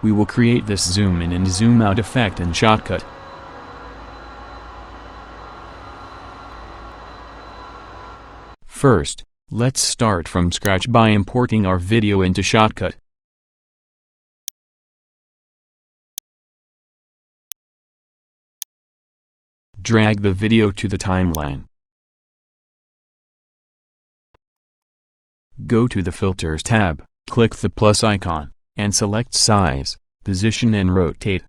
We will create this zoom in and zoom out effect in Shotcut. First, let's start from scratch by importing our video into Shotcut. Drag the video to the timeline. Go to the Filters tab, click the plus icon, and select Size, Position and Rotate.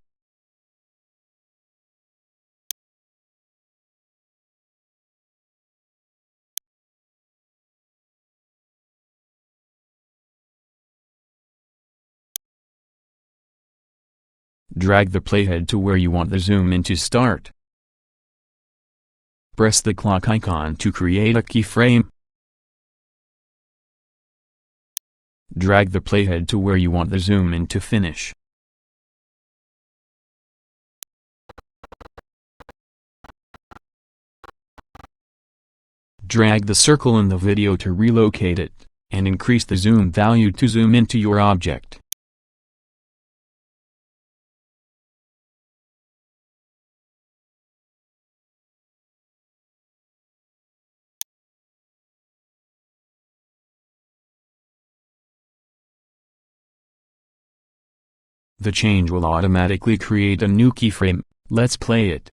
Drag the playhead to where you want the zoom in to start. Press the clock icon to create a keyframe. Drag the playhead to where you want the zoom in to finish. Drag the circle in the video to relocate it, and increase the zoom value to zoom into your object. The change will automatically create a new keyframe. Let's play it.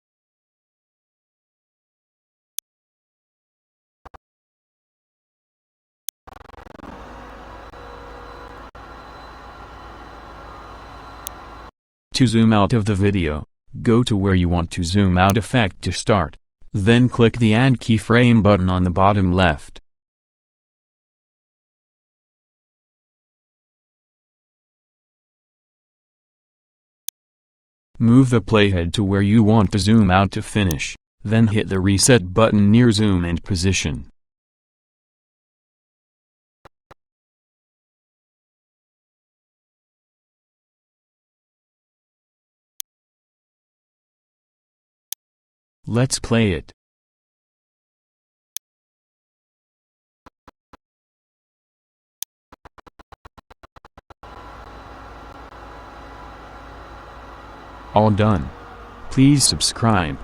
To zoom out of the video, go to where you want to zoom out effect to start, then click the Add Keyframe button on the bottom left. Move the playhead to where you want to zoom out to finish, then hit the reset button near zoom and position. Let's play it. All done. Please subscribe.